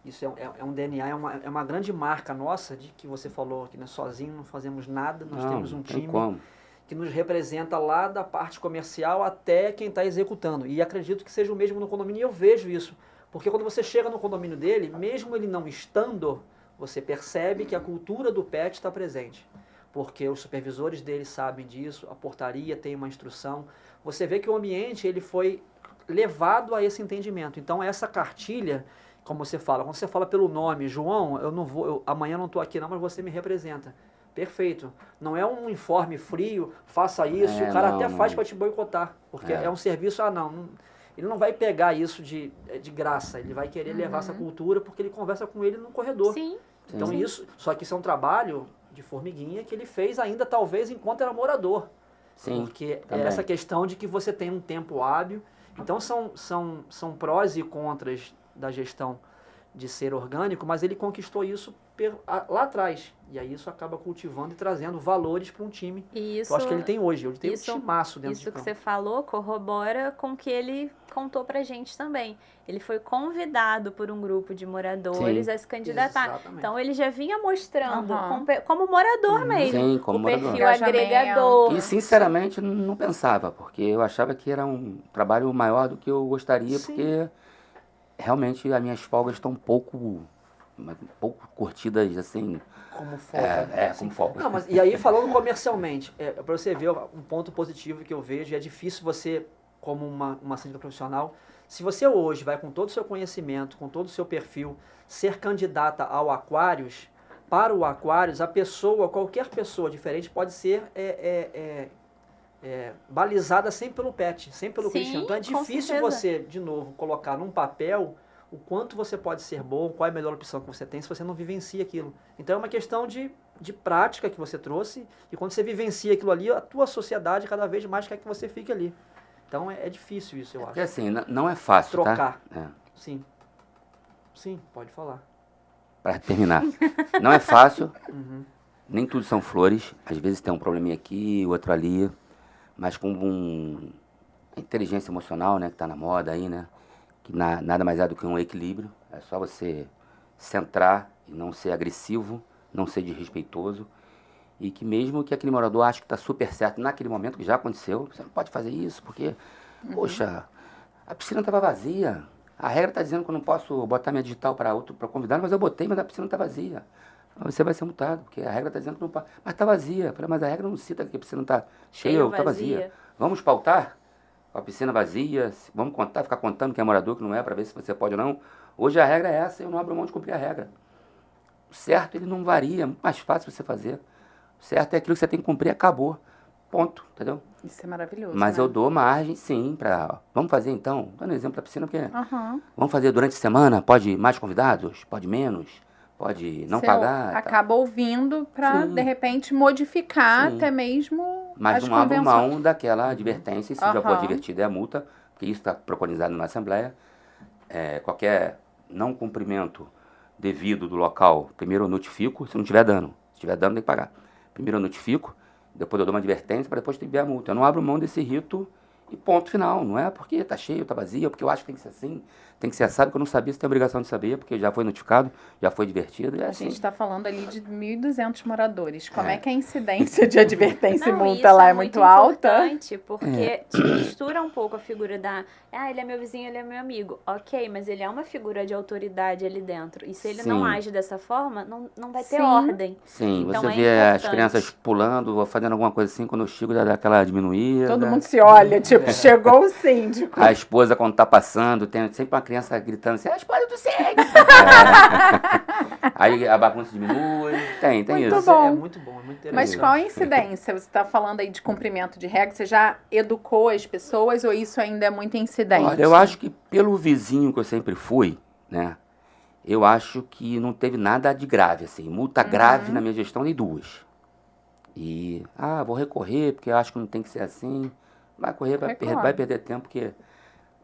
S3: isso é um DNA, é uma grande marca nossa, de que você falou que nós sozinhos não fazemos nada, nós
S4: Não,
S3: temos um
S4: não tem
S3: time
S4: como.
S3: que nos representa lá da parte comercial até quem está executando. E acredito que seja o mesmo no condomínio, e eu vejo isso. Porque quando você chega no condomínio dele, mesmo ele não estando, você percebe que a cultura do pet está presente. Porque os supervisores dele sabem disso, a portaria tem uma instrução. Você vê que o ambiente ele foi levado a esse entendimento. Então essa cartilha, como você fala, quando você fala pelo nome, João, eu não vou, amanhã eu não estou aqui não, mas você me representa. Perfeito. Não é um informe frio, faça isso, e o cara até faz para te boicotar. Porque é um serviço, ele não vai pegar isso de graça, ele vai querer levar essa cultura porque ele conversa com ele no corredor.
S2: Sim.
S3: Então só que isso é um trabalho de formiguinha que ele fez ainda talvez enquanto era morador.
S4: Sim,
S3: Porque
S4: também.
S3: é essa questão de que você tem um tempo hábil. Então são prós e contras da gestão de ser orgânico, mas ele conquistou isso lá atrás. E aí isso acaba cultivando e trazendo valores para um time
S2: E isso,
S3: que eu acho que ele tem hoje. Ele tem um
S2: isso-
S3: timaço dentro de
S2: Isso que
S3: campo.
S2: você falou corrobora com o que ele contou pra gente também. Ele foi convidado por um grupo de moradores
S4: Sim.
S2: a se candidatar.
S3: Exatamente.
S2: Então ele já vinha mostrando
S1: Aham.
S2: como morador mesmo.
S4: Sim, como
S2: o
S4: morador.
S2: perfil
S1: Engajamento.
S2: agregador.
S4: E sinceramente não pensava, porque eu achava que era um trabalho maior do que eu gostaria,
S3: Sim.
S4: porque realmente as minhas folgas estão um pouco curtidas assim.
S3: Como folga.
S4: Como folga.
S3: Não, mas, e aí falando comercialmente, para você ver um ponto positivo que eu vejo, é difícil você, como uma síndica profissional, se você hoje vai com todo o seu conhecimento, com todo o seu perfil, ser candidata ao Aquários, para o Aquários, qualquer pessoa diferente pode ser balizada sempre pelo pet, sempre pelo
S2: Sim,
S3: Cristiano. Então é
S2: com
S3: difícil
S2: certeza.
S3: você, de novo, colocar num papel o quanto você pode ser bom, qual é a melhor opção que você tem se você não vivencia aquilo. Então é uma questão de prática que você trouxe, e quando você vivencia aquilo ali, a tua sociedade cada vez mais quer que você fique ali. Então é difícil isso, eu acho.
S4: Porque assim, não é fácil,
S3: Trocar.
S4: tá?
S3: Sim. Sim, pode falar.
S4: Para terminar. Não é fácil,
S3: Uhum.
S4: nem tudo são flores. Às vezes tem um probleminha aqui, outro ali, mas com a inteligência emocional, né, que está na moda aí, né? Que nada mais é do que um equilíbrio. É só você centrar e não ser agressivo, não ser desrespeitoso. E que mesmo que aquele morador ache que está super certo naquele momento, que já aconteceu, você não pode fazer isso, porque, poxa, a piscina estava vazia. A regra está dizendo que eu não posso botar minha digital para convidado, mas eu botei, mas a piscina está vazia. Você vai ser multado, porque a regra está dizendo que não pode. Mas está vazia. Eu falei, mas a regra não cita que a piscina está cheia ou está vazia. Vamos pautar? A piscina vazia, vamos ficar contando quem é morador, que não é, para ver se você pode ou não. Hoje a regra é essa, eu não abro mão de cumprir a regra. O certo, ele não varia, é muito mais fácil você fazer. O certo é aquilo que você tem que cumprir, acabou. Ponto, entendeu?
S1: Isso é maravilhoso,
S4: Mas
S1: né?
S4: eu dou margem, sim, para... Vamos fazer então, dando exemplo da piscina, porque...
S1: Aham.
S4: Vamos fazer durante a semana, pode mais convidados, pode menos, pode não
S1: Você
S4: pagar. Tá.
S1: acaba ouvindo para,
S4: Sim.
S1: de repente, modificar
S4: Sim.
S1: até mesmo
S4: Mas
S1: as
S4: não abro
S1: convenções.
S4: mão daquela advertência, se já for
S1: Aham.
S4: advertido é a multa, porque isso está preconizado na Assembleia. Qualquer não cumprimento devido do local, primeiro eu notifico, se não tiver dano. Se tiver dano, tem que pagar. Primeiro eu notifico, depois eu dou uma advertência para depois enviar a multa. Eu não abro mão desse rito e ponto final. Não é porque está cheio, está vazio, porque eu acho que tem que ser assim, tem que ser assado, porque eu não sabia, você tem a obrigação de saber, porque já foi notificado, já foi divertido. E é
S1: A
S4: assim.
S1: gente está falando ali de 1.200 moradores. Como é que a incidência de advertência e
S2: Não,
S1: multa
S2: isso
S1: lá é muito alta?
S2: importante, porque te mistura um pouco a figura ele é meu vizinho, ele é meu amigo. Ok, mas ele é uma figura de autoridade ali dentro. E se ele não
S4: Sim.
S2: age dessa forma, não vai ter
S1: Sim.
S2: ordem.
S4: Sim,
S2: Então
S4: você
S2: é
S4: vê as
S2: importante.
S4: crianças pulando, ou fazendo alguma coisa assim, quando eu chego, já dá aquela diminuída.
S1: Todo mundo se olha, tipo, Tipo, chegou o síndico.
S4: A esposa, quando tá passando, tem sempre uma criança gritando assim, a esposa do síndico! Aí a bagunça diminui, tem
S1: Muito
S4: isso.
S1: bom.
S3: É muito bom, é muito interessante.
S1: Mas qual a incidência? Você está falando aí de cumprimento de regra, você já educou as pessoas ou isso ainda é muito incidente?
S4: Olha, eu acho que pelo vizinho que eu sempre fui, né? Eu acho que não teve nada de grave, assim. Multa grave na minha gestão, nem 2. E, vou recorrer, porque eu acho que não tem que ser assim. Vai correr, vai perder tempo, porque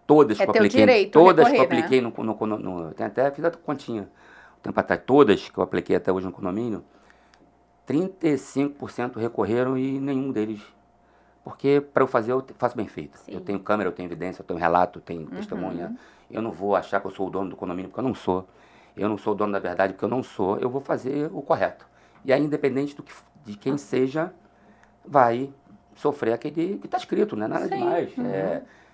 S4: todas que eu apliquei, fiz a continha um tempo atrás, todas que eu apliquei até hoje no condomínio, 35% recorreram e nenhum deles. Porque para eu fazer, eu faço bem feito. Sim. Eu tenho câmera, eu tenho evidência, eu tenho relato, eu tenho testemunha. Eu não vou achar que eu sou o dono do condomínio, porque eu não sou. Eu não sou o dono da verdade, porque eu não sou. Eu vou fazer o correto. E aí, independente de quem seja, vai sofrer aquele que está escrito, não é nada demais.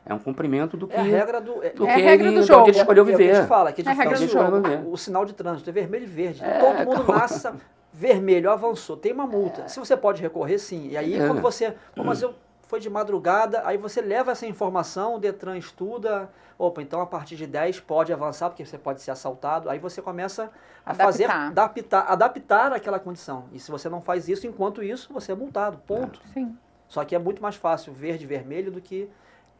S4: É um cumprimento do que...
S3: É a regra do...
S1: a regra do jogo.
S4: Que ele escolheu viver.
S3: É o que a gente fala, que
S1: a regra do jogo.
S3: O sinal de trânsito é vermelho e verde. Todo mundo nasce vermelho, avançou, tem uma multa. Se você pode recorrer, sim. E aí, quando você... mas eu... Foi de madrugada, aí você leva essa informação, o Detran estuda, então a partir de 10 pode avançar, porque você pode ser assaltado, aí você começa a adaptar aquela condição. E se você não faz isso, enquanto isso, você é multado, ponto.
S1: Sim.
S3: Só que é muito mais fácil verde e vermelho do que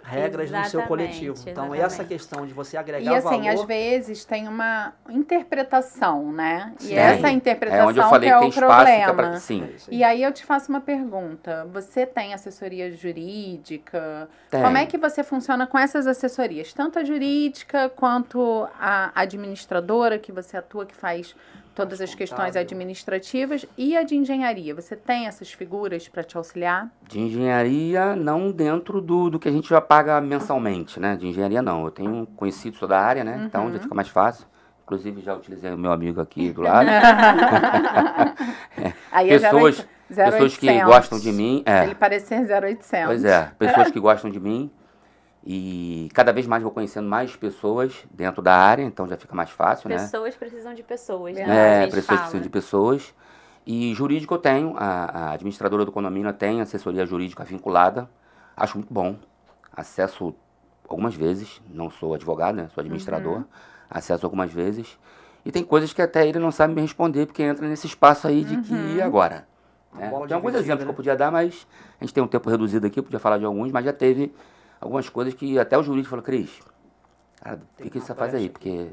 S3: regras no seu coletivo. Então, essa questão de você agregar valor...
S1: E assim, às vezes tem uma interpretação, né?
S4: Sim.
S1: E essa interpretação
S4: onde eu falei
S1: que é
S4: tem
S1: o problema.
S4: Sim.
S1: E aí eu te faço uma pergunta. Você tem assessoria jurídica?
S4: Tem.
S1: Como é que você funciona com essas assessorias? Tanto a jurídica quanto a administradora que você atua, que faz todas as questões administrativas, e a de engenharia. Você tem essas figuras para te auxiliar?
S4: De engenharia, não dentro do que a gente já paga mensalmente, né? De engenharia, não. Eu tenho um conhecido, sou da área, né? Então já fica mais fácil. Inclusive, já utilizei o meu amigo aqui do lado.
S1: Aí
S4: pessoas que gostam de mim.
S1: Ele parecer 0800.
S4: Pois é, pessoas que gostam de mim. E cada vez mais vou conhecendo mais pessoas dentro da área, então já fica mais fácil,
S2: Pessoas precisam de pessoas, né?
S4: Pessoas precisam de pessoas. E jurídico eu tenho, a administradora do condomínio tem assessoria jurídica vinculada. Acho muito bom. Acesso algumas vezes, não sou advogado, né? Sou administrador. Acesso algumas vezes. E tem coisas que até ele não sabe me responder, porque entra nesse espaço aí de que e agora? Tem alguns exemplos que eu podia dar, mas a gente tem um tempo reduzido aqui, eu podia falar de alguns, mas já teve algumas coisas que até o jurídico falou, Cris, cara, o que você faz aí? Porque,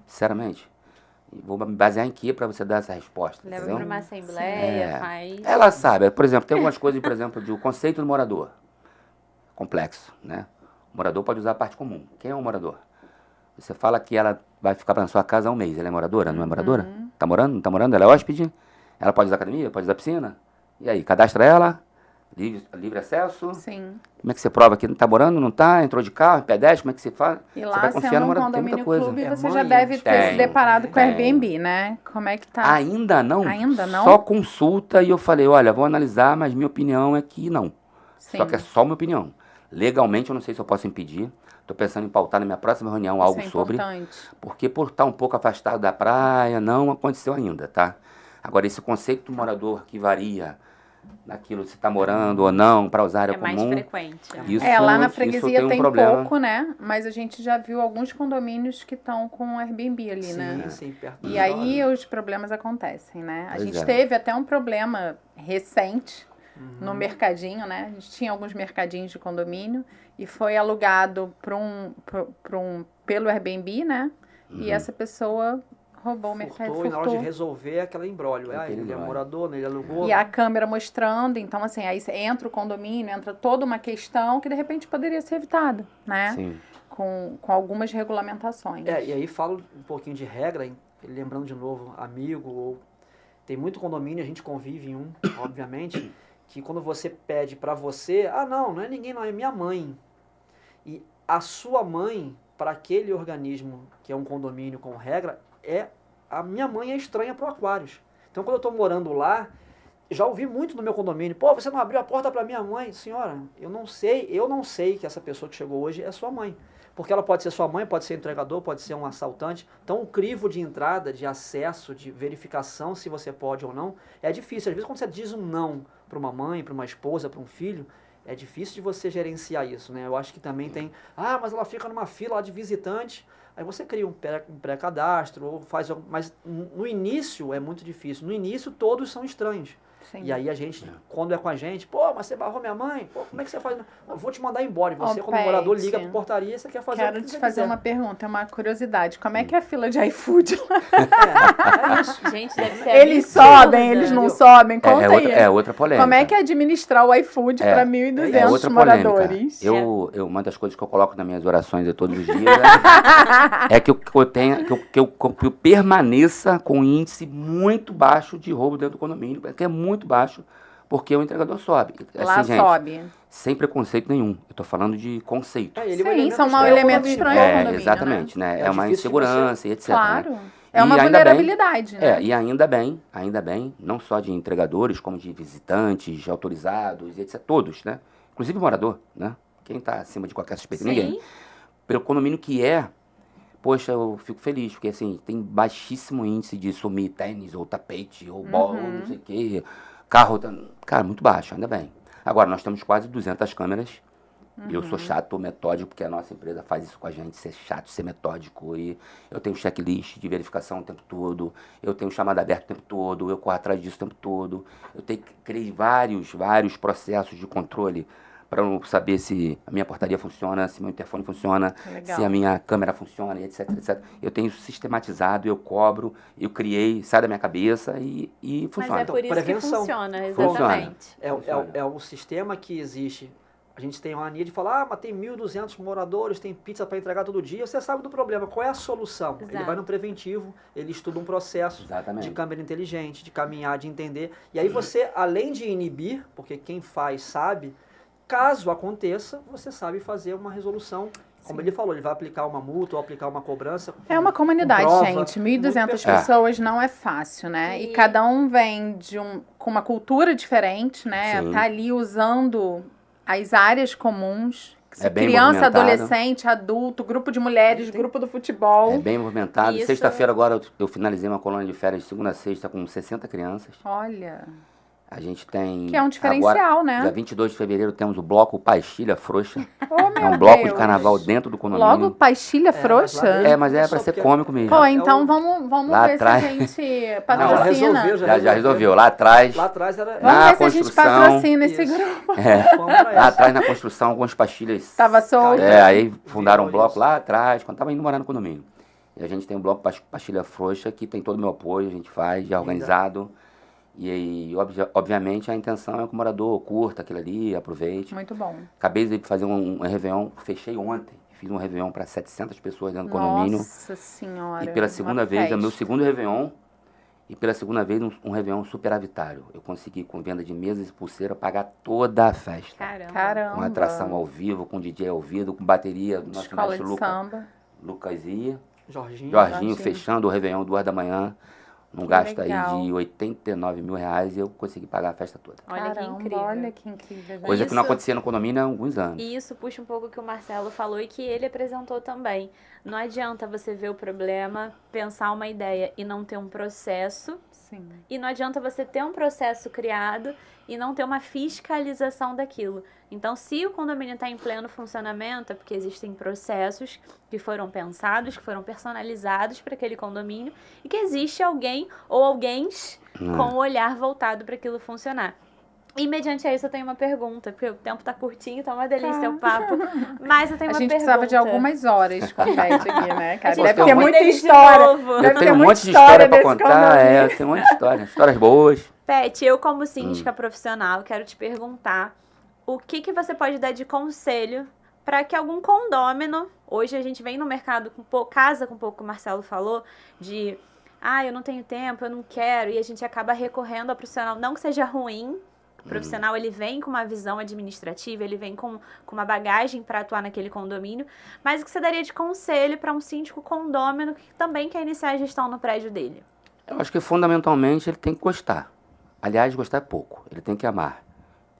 S4: sinceramente, vou me basear em quê para você dar essa resposta?
S2: Leva para uma assembleia, faz...
S4: Ela sabe, por exemplo, tem algumas coisas, por exemplo, do conceito do morador. Complexo, né? O morador pode usar a parte comum. Quem é o morador? Você fala que ela vai ficar na sua casa há um mês. Ela é moradora? Não é moradora? Tá morando? Não tá morando? Ela é hóspede? Ela pode usar academia? Pode usar piscina? E aí, cadastra ela? Livre acesso?
S1: Sim.
S4: Como é que você prova que não está morando, não está? Entrou de carro, pedestre, como é que você faz?
S1: E lá, você vai confiar no condomínio clube, você já deve ter se deparado com o Airbnb, né? Como é que tá?
S4: Ainda não.
S1: Ainda não?
S4: Só consulta e eu falei, olha, vou analisar, mas minha opinião é que não.
S1: Sim.
S4: Só que é só minha opinião. Legalmente, eu não sei se eu posso impedir. Estou pensando em pautar na minha próxima reunião algo sobre. Porque por estar um pouco afastado da praia, não aconteceu ainda, tá? Agora, esse conceito do morador que varia naquilo se está morando ou não, para usar área comum.
S2: É mais frequente.
S4: Isso,
S1: lá na freguesia tem
S4: problema.
S1: pouco, né? Mas a gente já viu alguns condomínios que estão com Airbnb ali, né?
S3: Sim, perto.
S1: E aí os problemas acontecem, né? A gente teve até um problema recente no mercadinho, né? A gente tinha alguns mercadinhos de condomínio e foi alugado pelo Airbnb, né? E essa pessoa roubou o mercado,
S3: furtou. E na hora de resolver aquele embrólio. Ele é morador, ele alugou.
S1: E a câmera mostrando, então assim, aí entra o condomínio, entra toda uma questão que de repente poderia ser evitada, né?
S4: Sim.
S1: Com algumas regulamentações.
S3: E aí falo um pouquinho de regra, lembrando de novo, amigo, tem muito condomínio, a gente convive em um, obviamente, que quando você pede pra você, não é ninguém não, é minha mãe. E a sua mãe, para aquele organismo que é um condomínio com regra, a minha mãe é estranha para o Aquários. Então, quando eu estou morando lá, já ouvi muito no meu condomínio, você não abriu a porta para minha mãe? Senhora, eu não sei que essa pessoa que chegou hoje é sua mãe. Porque ela pode ser sua mãe, pode ser entregador, pode ser um assaltante. Então, o crivo de entrada, de acesso, de verificação se você pode ou não, é difícil. Às vezes, quando você diz um não para uma mãe, para uma esposa, para um filho, é difícil de você gerenciar isso, né? Eu acho que também tem, mas ela fica numa fila lá de visitante, aí você cria um pré-cadastro, ou faz algum, mas no início é muito difícil. No início todos são estranhos.
S1: Sim.
S3: E aí a gente, quando é com a gente, pô, mas você barrou minha mãe? Pô, como é que você faz? Eu vou te mandar embora. E você, como morador, liga pra portaria e você quer fazer o que
S1: Quero
S3: você
S1: te fazer
S3: quiser.
S1: uma pergunta, uma curiosidade. Como é que é a fila de iFood lá?
S3: É isso.
S2: Gente, deve ser
S1: Eles
S2: absurda.
S1: sobem, eles não sobem? Conta aí.
S4: É outra polêmica.
S1: Como é que é administrar o iFood para 1.200
S4: É outra polêmica.
S1: moradores?
S4: Uma das coisas que eu coloco nas minhas orações de todos os dias é que eu permaneça com um índice muito baixo de roubo dentro do condomínio, que é muito baixo, porque o entregador sobe.
S1: Lá
S4: assim, gente,
S1: sobe.
S4: sem preconceito nenhum. Eu tô falando de conceito.
S1: Sim, são um elemento estranho ao condomínio,
S4: exatamente, né? É uma insegurança e etc.
S1: Claro.
S4: Né?
S1: É uma vulnerabilidade, né?
S4: E ainda bem, não só de entregadores, como de visitantes, autorizados, etc. Todos, né? Inclusive morador, né? Quem está acima de qualquer suspeita? Ninguém. Pelo condomínio que poxa, eu fico feliz, porque assim, tem baixíssimo índice de sumir tênis, ou tapete, ou bola, ou não sei o quê. Carro, cara, muito baixo, ainda bem. Agora, nós temos quase 200 câmeras. Eu sou chato, metódico, porque a nossa empresa faz isso com a gente, ser chato, ser metódico. E eu tenho checklist de verificação o tempo todo, eu tenho chamada aberta o tempo todo, eu corro atrás disso o tempo todo. Eu criei vários processos de controle para eu saber se a minha portaria funciona, se meu interfone funciona, se a minha câmera funciona, etc, etc. Eu tenho isso sistematizado, eu cobro, eu criei, sai da minha cabeça e funciona.
S2: Mas é por isso
S3: prevenção.
S2: que funciona, exatamente.
S3: É o sistema que existe. A gente tem uma mania de falar, mas tem 1.200 moradores, tem pizza para entregar todo dia. Você sabe do problema. Qual é a solução?
S2: Exato.
S3: Ele vai no preventivo, ele estuda um processo de câmera inteligente, de caminhar, de entender. E aí você, além de inibir, porque quem faz sabe, caso aconteça, você sabe fazer uma resolução. Como ele falou, ele vai aplicar uma multa ou aplicar uma cobrança.
S1: É uma comunidade,
S3: prova,
S1: gente. 1.200 pessoas não é fácil, né? E cada um vem com uma cultura diferente, né?
S4: Sim.
S1: Tá ali usando as áreas comuns.
S4: bem
S1: Criança,
S4: movimentado.
S1: adolescente, adulto, grupo de mulheres, grupo do futebol.
S4: É bem movimentado.
S2: Isso.
S4: Sexta-feira agora eu finalizei uma colônia de férias de segunda a sexta com 60 crianças.
S1: Olha,
S4: A gente tem...
S1: que é um diferencial,
S4: agora,
S1: né?
S4: Dia 22 de fevereiro temos o bloco Pastilha Frouxa.
S1: Oh, meu
S4: É um bloco
S1: Deus.
S4: de carnaval dentro do condomínio.
S1: Logo pastilha frouxa?
S4: Mas é pra ser cômico mesmo.
S1: Pô, então vamos
S4: Lá
S1: ver
S4: atrás-
S1: se a gente
S3: já
S1: patrocina.
S3: resolveu,
S4: Já resolveu. Lá atrás...
S3: Lá atrás era...
S1: Vamos
S4: Na
S1: ver se a gente
S4: construção,
S1: patrocina esse
S3: isso.
S1: grupo.
S4: Lá atrás na construção, algumas pastilhas...
S1: Tava solto.
S4: aí fundaram um
S3: Virou
S4: bloco
S3: isso.
S4: lá atrás, quando tava indo morar no condomínio. E a gente tem um bloco Pastilha Frouxa, que tem todo o meu apoio, a gente faz, já organizado. E aí, obviamente, a intenção é que o morador curta aquilo ali, aproveite.
S1: Muito bom.
S4: Acabei de fazer um Réveillon, fechei ontem. Fiz um Réveillon para 700 pessoas dentro do condomínio.
S1: Nossa Senhora.
S4: E pela segunda
S1: uma
S4: vez, é o meu
S1: festa.
S4: segundo Réveillon. E pela segunda vez, um Réveillon superavitário. Eu consegui, com venda de mesas e pulseira, pagar toda a festa.
S1: Caramba.
S4: Com atração ao vivo, com DJ ao vivo, com bateria do nosso
S1: Escola
S4: mestre
S1: de samba.
S4: Lucas Ia.
S3: Jorginho.
S4: Fechando o Réveillon 2 da manhã. Num
S1: Que
S4: gasto
S1: legal.
S4: aí de 89 mil reais, e eu consegui pagar a festa toda.
S2: Olha que
S1: Caramba,
S2: incrível.
S1: olha que incrível. gente.
S4: Coisa que não acontecia no condomínio há alguns anos.
S2: E isso puxa um pouco o que o Marcelo falou e que ele apresentou também. Não adianta você ver o problema, pensar uma ideia e não ter um processo.
S1: Sim.
S2: E não adianta você ter um processo criado e não ter uma fiscalização daquilo. Então, se o condomínio está em pleno funcionamento, é porque existem processos que foram pensados, que foram personalizados para aquele condomínio e que existe alguém ou alguéns com o olhar voltado para aquilo funcionar. E mediante a isso eu tenho uma pergunta, porque o tempo tá curtinho, tá uma delícia o papo, mas eu tenho
S1: A
S2: uma
S1: gente
S2: pergunta.
S1: precisava de algumas horas com a Pet aqui, né, cara?
S2: A gente
S1: Deve
S4: tem
S1: ter
S4: um
S1: muita
S2: monte de
S1: história.
S2: novo.
S1: Deve
S4: Eu
S1: ter
S4: tenho um
S1: muita
S4: monte de história pra
S1: desse
S4: contar,
S1: condomínio.
S4: eu tenho um monte de história. Histórias boas.
S2: Pet, eu como síndica profissional quero te perguntar o que você pode dar de conselho para que algum condômino, hoje a gente vem no mercado com casa com um pouco que o Marcelo falou, de eu não tenho tempo, eu não quero, e a gente acaba recorrendo ao profissional, não que seja ruim. O profissional, ele vem com uma visão administrativa, ele vem com uma bagagem para atuar naquele condomínio, mas o que você daria de conselho para um síndico condômino que também quer iniciar a gestão no prédio dele?
S4: Eu acho que fundamentalmente ele tem que gostar. Aliás, gostar é pouco, ele tem que amar.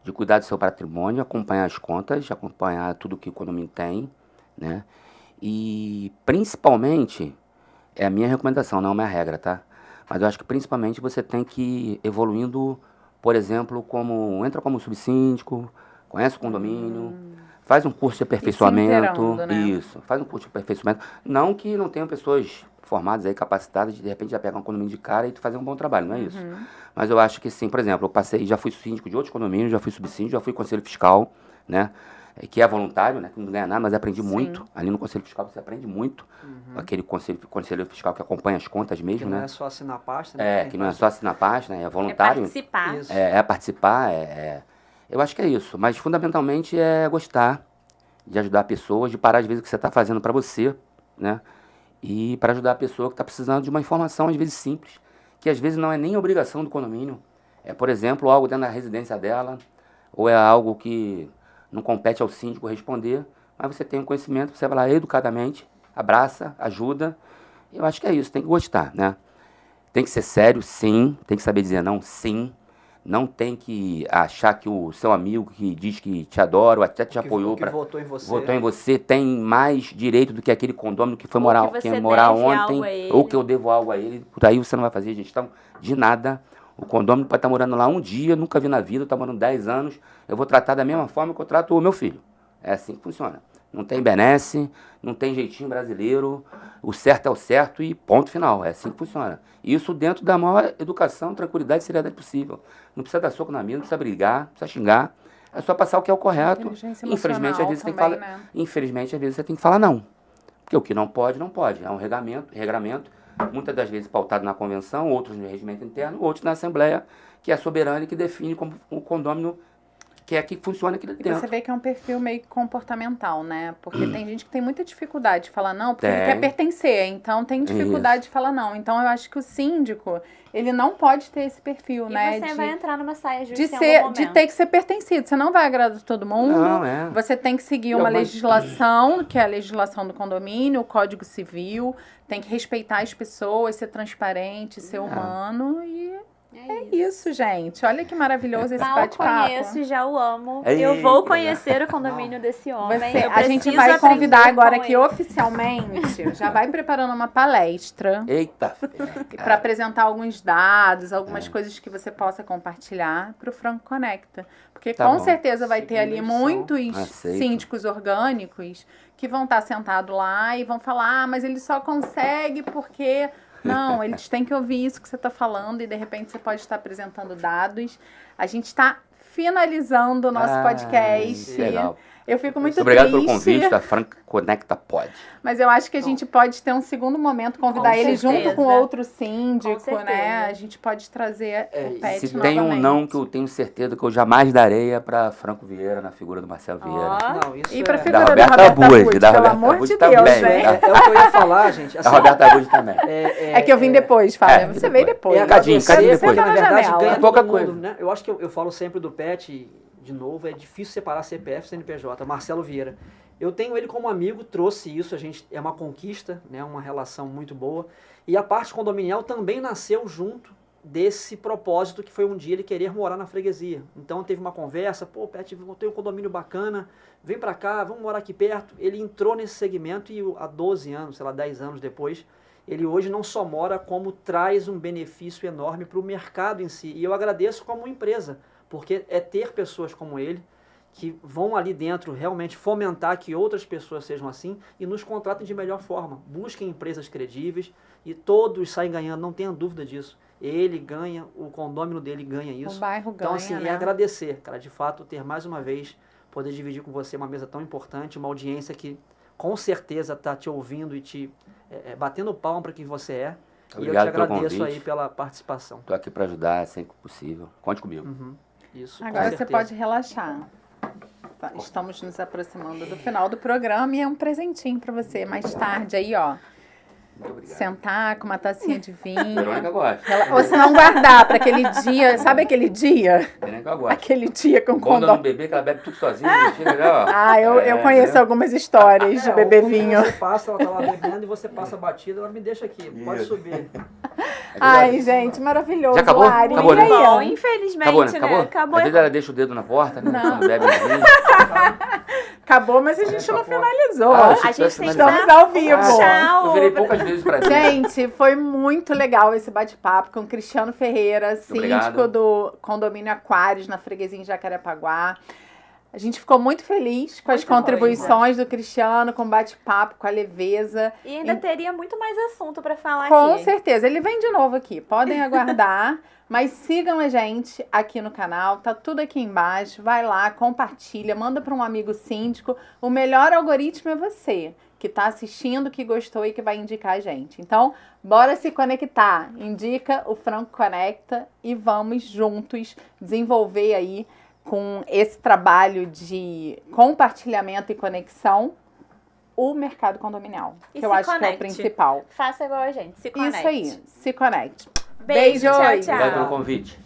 S4: De cuidar do seu patrimônio, acompanhar as contas, acompanhar tudo que o condomínio tem, né? E principalmente, é a minha recomendação, não é uma regra, tá? Mas eu acho que principalmente você tem que ir evoluindo, por exemplo, entra como subsíndico, conhece o condomínio, faz um curso de aperfeiçoamento.
S1: inteirando, né?
S4: Isso, faz um curso de aperfeiçoamento. Não que não tenham pessoas formadas aí, capacitadas, de repente já pegar um condomínio de cara e fazer um bom trabalho, não é isso? Mas eu acho que sim, por exemplo, já fui síndico de outros condomínios, já fui subsíndico, já fui conselho fiscal, né? Que é voluntário, né? Que não ganha nada, mas aprendi muito. Ali no conselho fiscal você aprende muito. Aquele conselheiro fiscal que acompanha as contas mesmo,
S3: Que
S4: né?
S3: não é só assinar a pasta, né?
S4: Que não é só assinar a página, é voluntário.
S2: Participar.
S3: Isso.
S4: É participar, eu acho que é isso. Mas fundamentalmente é gostar de ajudar pessoas, de parar às vezes o que você está fazendo para você, né? E para ajudar a pessoa que está precisando de uma informação às vezes simples, que às vezes não é nem obrigação do condomínio. É, por exemplo, algo dentro da residência dela, ou é algo que não compete ao síndico responder, mas você tem um conhecimento, você vai lá educadamente, abraça, ajuda. Eu acho que é isso, tem que gostar, né? Tem que ser sério, sim. Tem que saber dizer não, sim. Não tem que achar que o seu amigo que diz que te adora, ou até te apoiou,
S3: Que votou em você.
S4: votou em você, tem mais direito do que aquele condômino que foi morar,
S2: que você
S4: que morar
S2: deve algo
S4: ontem,
S2: a ele.
S4: ou que eu devo algo a ele. Por aí você não vai fazer gestão de nada. O condômino pode estar morando lá um dia, nunca vi na vida, está morando 10 anos. Eu vou tratar da mesma forma que eu trato o meu filho. É assim que funciona. Não tem benesse, não tem jeitinho brasileiro. O certo é o certo e ponto final. É assim que funciona. Isso dentro da maior educação, tranquilidade e seriedade possível. Não precisa dar soco na mesa, não precisa brigar, não precisa xingar. É só passar o que é o correto. Infelizmente, às vezes
S1: também,
S4: tem que falar,
S1: né?
S4: infelizmente, às vezes você tem que falar não. Porque o que não pode, não pode. É um regramento, muitas das vezes pautado na convenção, outros no regimento interno, outros na Assembleia, que é soberana e que define como o condômino que funciona aqui
S1: E
S4: dentro.
S1: você vê que é um perfil meio comportamental, né? Porque tem gente que tem muita dificuldade de falar não, porque ele
S4: Tem.
S1: quer pertencer, então tem dificuldade de falar não. Então eu acho que o síndico, ele não pode ter esse perfil,
S2: E
S1: né?
S2: você vai entrar numa saia justa
S1: de
S2: em algum momento.
S1: de ter que ser pertencido. Você não vai agradar todo mundo.
S4: Não,
S1: Você tem que seguir
S4: Não,
S1: uma
S4: mas-
S1: legislação, que é a legislação do condomínio, o Código Civil. Tem que respeitar as pessoas, ser transparente, ser humano e é isso, gente. Olha que maravilhoso esse
S2: Mal
S1: bate-papo.
S2: conheço e já o amo.
S4: Ei,
S2: Eu vou
S4: que
S2: conhecer o condomínio desse homem.
S1: Você,
S2: Eu
S1: a gente
S2: preciso
S1: vai convidar
S2: aprender
S1: agora
S2: com
S1: aqui
S2: ele.
S1: oficialmente, já vai preparando uma palestra
S4: Eita!
S1: para apresentar alguns dados, algumas coisas que você possa compartilhar para o Franco Conecta. Porque
S4: Tá
S1: com
S4: bom.
S1: certeza vai ter ali
S3: Segunda edição.
S1: muitos
S4: Aceito.
S1: síndicos orgânicos que vão estar sentados lá e vão falar, mas ele só consegue porque... Não, eles têm que ouvir isso que você está falando e de repente você pode estar apresentando dados. A gente está finalizando o nosso podcast.
S4: Que legal.
S1: Eu fico muito
S4: Obrigado
S1: triste.
S4: pelo convite, da Franco Conecta Pod.
S1: Mas eu acho que a gente pode ter um segundo momento, convidar
S2: Com
S1: ele
S2: certeza.
S1: junto com outro
S2: Com
S1: síndico,
S2: certeza.
S1: né? A gente pode trazer o Pet
S4: Se tem um
S1: novamente.
S4: não que eu tenho certeza que eu jamais darei é para Franco Vieira, na figura do Marcelo Vieira.
S2: Ó,
S3: Não, isso
S1: E pra
S3: é...
S1: figura
S4: Da
S1: da
S4: Roberta
S1: Roberta
S4: Bush,
S1: Bush,
S4: da
S1: pelo
S4: Roberta
S1: amor
S4: Bush
S1: de
S4: também,
S1: Deus,
S4: né?
S1: hein?
S3: É o que eu ia falar, gente.
S4: A
S3: Assim,
S4: Roberta Bush também.
S1: É que eu vim depois, Fábio. Você veio depois.
S3: É
S4: Cadinho,
S3: agradecer,
S4: cadinho
S3: porque,
S4: depois.
S3: na verdade,
S1: Janela.
S3: ganha
S4: Pouca
S3: todo mundo,
S4: coisa.
S3: né? Eu acho que eu falo sempre do Pet, de novo, é difícil separar CPF e CNPJ. Marcelo Vieira. Eu tenho ele como amigo, trouxe isso, a gente é uma conquista, né? Uma relação muito boa. E a parte condominial também nasceu junto desse propósito que foi um dia ele querer morar na freguesia. Então teve uma conversa, pô, Pet, eu tenho um condomínio bacana, vem pra cá, vamos morar aqui perto. Ele entrou nesse segmento e há 12 anos, sei lá, 10 anos depois, ele hoje não só mora, como traz um benefício enorme para o mercado em si. E eu agradeço como empresa, porque é ter pessoas como ele, que vão ali dentro realmente fomentar que outras pessoas sejam assim e nos contratem de melhor forma. Busquem empresas credíveis e todos saem ganhando, não tenha dúvida disso. Ele ganha, o condômino dele ganha isso.
S1: O bairro ganha,
S3: Então, assim,
S1: né?
S3: é agradecer, cara, de fato, ter mais uma vez, poder dividir com você uma mesa tão importante, uma audiência que com certeza está te ouvindo e te batendo palma para quem você é.
S4: Obrigado
S3: e eu te
S4: pelo
S3: agradeço
S4: convite.
S3: aí pela participação.
S4: Estou aqui para ajudar sempre que possível. Conte comigo.
S3: Isso, com
S1: Agora você
S3: certeza.
S1: pode relaxar. Estamos nos aproximando do final do programa e é um presentinho para você mais tarde aí, ó.
S4: Muito obrigado.
S1: Sentar com uma tacinha de vinho.
S4: Verônica gosta.
S1: Ou se não guardar para aquele dia, sabe aquele dia?
S4: Verônica gosta.
S1: Aquele dia com
S4: Bom dando
S1: condom.
S4: bebê que ela bebe tudo sozinha. Chega já, ó.
S1: Ah, eu conheço algumas histórias de
S3: ou
S1: beber
S3: quando
S1: vinho.
S3: Você passa, ela tá lá bebendo e você passa batida, ela me deixa aqui, pode
S4: Isso.
S3: subir.
S1: Ai, gente, maravilhoso.
S4: Já acabou?
S1: Lari.
S4: Acabou,
S1: E
S4: né?
S1: aí,
S2: bom,
S1: ó?
S2: infelizmente,
S4: Acabou, né?
S2: né?
S4: Acabou?
S2: Acabou.
S4: Às vezes ela deixa o dedo na porta, né?
S1: Não.
S4: Quando bebe vinho.
S1: Acabou, mas a gente não finalizou.
S4: Ah,
S2: A gente tem que
S1: Estamos
S2: dar
S1: ao vivo.
S2: tchau.
S4: Eu virei poucas vezes pra ti.
S1: Gente, foi muito legal esse bate-papo com o Cristiano Ferreira, síndico
S4: Obrigado.
S1: do condomínio Aquários, na freguesia em Jacarepaguá. A gente ficou muito feliz com as
S2: Muita
S1: contribuições do Cristiano, com o bate-papo, com a leveza.
S2: E ainda teria muito mais assunto para falar
S1: Com
S2: aqui.
S1: certeza. Ele vem de novo aqui. Podem aguardar. Mas sigam a gente aqui no canal. Tá tudo aqui embaixo. Vai lá, compartilha, manda para um amigo síndico. O melhor algoritmo é você, que tá assistindo, que gostou e que vai indicar a gente. Então, bora se conectar. Indica o Franco Conecta e vamos juntos desenvolver aí com esse trabalho de compartilhamento e conexão, o mercado condominial,
S2: E
S1: que eu
S2: se
S1: acho que é o
S2: conecte.
S1: principal.
S2: Faça igual a gente, se conecte.
S1: Isso aí, se conecte.
S2: Beijo, tchau,
S1: Beijos.
S2: tchau.
S4: Obrigado pelo convite.